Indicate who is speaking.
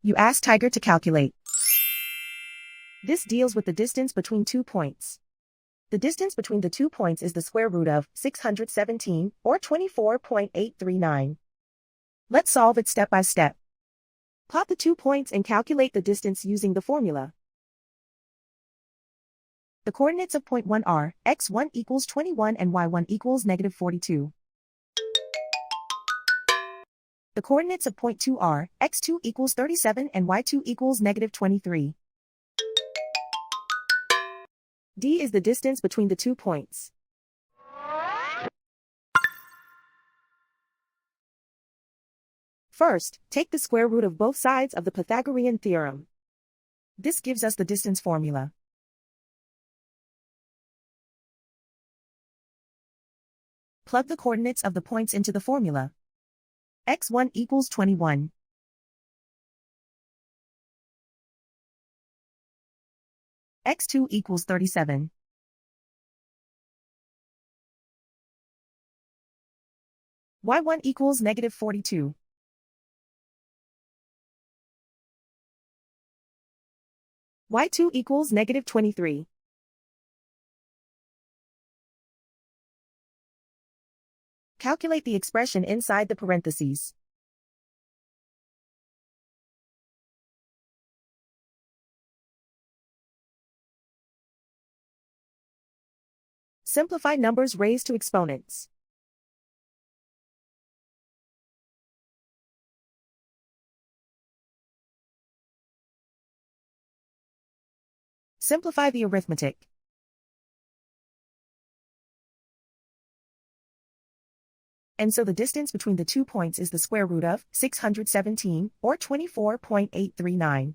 Speaker 1: You ask Tiger to calculate. This deals with the distance between 2 points. The distance between the 2 points is the square root of 617, or 24.839. Let's solve it step by step. Plot the 2 points and calculate the distance using the formula. The coordinates of point 1 are x1 equals 21 and y1 equals -42. The coordinates of point 2 are x2 equals 37 and y2 equals -23. D is the distance between the 2 points. First, take the square root of both sides of the Pythagorean theorem. This gives us the distance formula. Plug the coordinates of the points into the formula. x1 equals 21. x2 equals 37. y1 equals -42. y2 equals -23. Calculate the expression inside the parentheses. Simplify numbers raised to exponents. Simplify the arithmetic. And so the distance between the 2 points is the square root of 617, or 24.839.